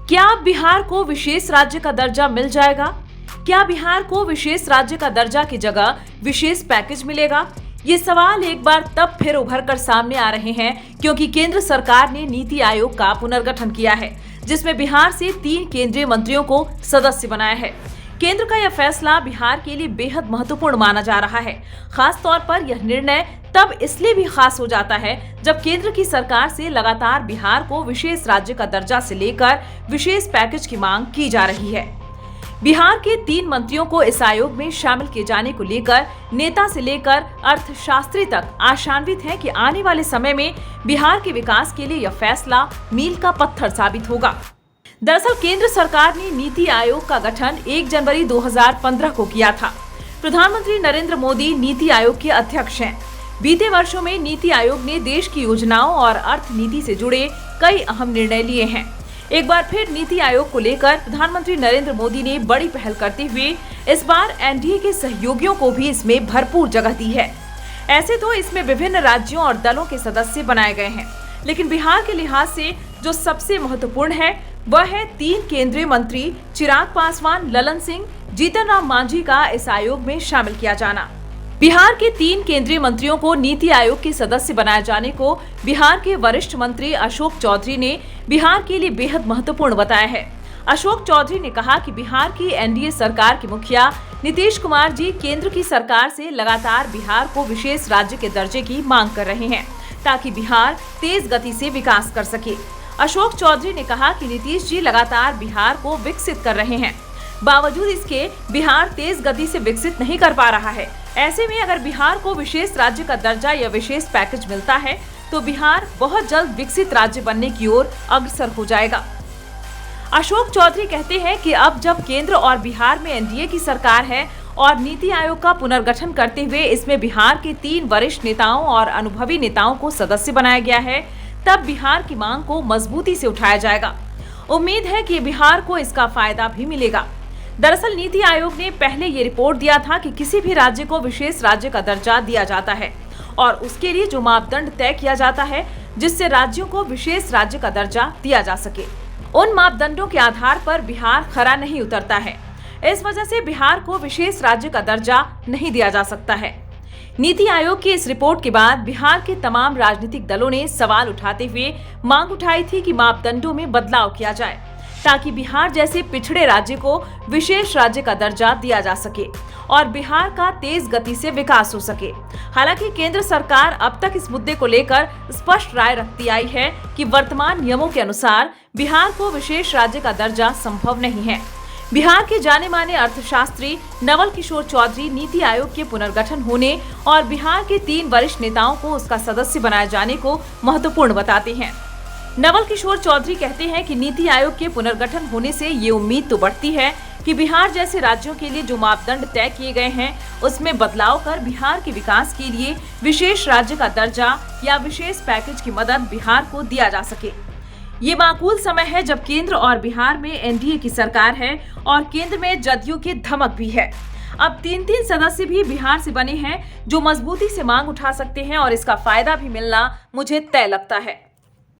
क्या अब बिहार को विशेष राज्य का दर्जा मिल जाएगा? क्या बिहार को विशेष राज्य का दर्जा की जगह विशेष पैकेज मिलेगा? ये सवाल एक बार तब फिर उभर कर सामने आ रहे हैं क्योंकि केंद्र सरकार ने नीति आयोग का पुनर्गठन किया है, जिसमें बिहार से 3 केंद्रीय मंत्रियों को सदस्य बनाया है। केंद्र का यह फैसला बिहार के लिए बेहद महत्वपूर्ण माना जा रहा है। खास तौर पर यह निर्णय तब इसलिए भी खास हो जाता है जब केंद्र की सरकार से लगातार बिहार को विशेष राज्य का दर्जा से लेकर विशेष पैकेज की मांग की जा रही है। बिहार के 3 मंत्रियों को इस आयोग में शामिल किए जाने को लेकर नेता से लेकर अर्थशास्त्री तक आशान्वित है कि आने वाले समय में बिहार के विकास के लिए यह फैसला मील का पत्थर साबित होगा। दरअसल केंद्र सरकार ने नीति आयोग का गठन 1 जनवरी 2015 को किया था। प्रधानमंत्री नरेंद्र मोदी नीति आयोग के अध्यक्ष हैं। बीते वर्षों में नीति आयोग ने देश की योजनाओं और अर्थनीति से जुड़े कई अहम निर्णय लिए हैं। एक बार फिर नीति आयोग को लेकर प्रधानमंत्री नरेंद्र मोदी ने बड़ी पहल करते हुए इस बार एनडीए के सहयोगियों को भी इसमें भरपूर जगह दी है। ऐसे तो इसमें विभिन्न राज्यों और दलों के सदस्य बनाए गए हैं, लेकिन बिहार के लिहाज से जो सबसे महत्वपूर्ण है वह है 3 केंद्रीय मंत्री चिराग पासवान, ललन सिंह, जीतन राम मांझी का इस आयोग में शामिल किया जाना। बिहार के 3 केंद्रीय मंत्रियों को नीति आयोग के सदस्य बनाए जाने को बिहार के वरिष्ठ मंत्री अशोक चौधरी ने बिहार के लिए बेहद महत्वपूर्ण बताया है। अशोक चौधरी ने कहा कि बिहार की एनडीए सरकार के मुखिया नीतीश कुमार जी केंद्र की सरकार से लगातार बिहार को विशेष राज्य के दर्जे की मांग कर रहे हैं ताकि बिहार तेज गति से विकास कर सके। अशोक चौधरी ने कहा कि नीतीश जी लगातार बिहार को विकसित कर रहे हैं, बावजूद इसके बिहार तेज गति से विकसित नहीं कर पा रहा है। ऐसे में अगर बिहार को विशेष राज्य का दर्जा या विशेष पैकेज मिलता है तो बिहार बहुत जल्द विकसित राज्य बनने की ओर अग्रसर हो जाएगा। अशोक चौधरी कहते हैं कि अब जब केंद्र और बिहार में एनडीए की सरकार है और नीति आयोग का पुनर्गठन करते हुए इसमें बिहार के 3 वरिष्ठ नेताओं और अनुभवी नेताओं को सदस्य बनाया गया है, तब बिहार की मांग को मजबूती से उठाया जाएगा। उम्मीद है कि बिहार को इसका फायदा भी मिलेगा। दरअसल नीति आयोग ने पहले ये रिपोर्ट दिया था कि किसी भी राज्य को विशेष राज्य का दर्जा दिया जाता है और उसके लिए जो मापदंड तय किया जाता है जिससे राज्यों को विशेष राज्य का दर्जा दिया जा सके, उन मापदंडों के आधार पर बिहार खरा नहीं उतरता है। इस वजह से बिहार को विशेष राज्य का दर्जा नहीं दिया जा सकता है। नीति आयोग की इस रिपोर्ट के बाद बिहार के तमाम राजनीतिक दलों ने सवाल उठाते हुए मांग उठाई थी कि मापदंडों में बदलाव किया जाए ताकि बिहार जैसे पिछड़े राज्य को विशेष राज्य का दर्जा दिया जा सके और बिहार का तेज गति से विकास हो सके। हालांकि केंद्र सरकार अब तक इस मुद्दे को लेकर स्पष्ट राय रखती आई है कि वर्तमान नियमों के अनुसार बिहार को विशेष राज्य का दर्जा संभव नहीं है। बिहार के जाने माने अर्थशास्त्री नवल किशोर चौधरी नीति आयोग के पुनर्गठन होने और बिहार के 3 वरिष्ठ नेताओं को उसका सदस्य बनाए जाने को महत्वपूर्ण बताते हैं। नवल किशोर चौधरी कहते हैं कि नीति आयोग के पुनर्गठन होने से ये उम्मीद तो बढ़ती है कि बिहार जैसे राज्यों के लिए जो मापदंड तय किए गए हैं उसमें बदलाव कर बिहार के विकास के लिए विशेष राज्य का दर्जा या विशेष पैकेज की मदद बिहार को दिया जा सके। ये माकूल समय है जब केंद्र और बिहार में एनडीए की सरकार है और केंद्र में जदयू की धमक भी है। अब 3 सदस्य भी बिहार से बने हैं जो मजबूती से मांग उठा सकते हैं और इसका फायदा भी मिलना मुझे तय लगता है।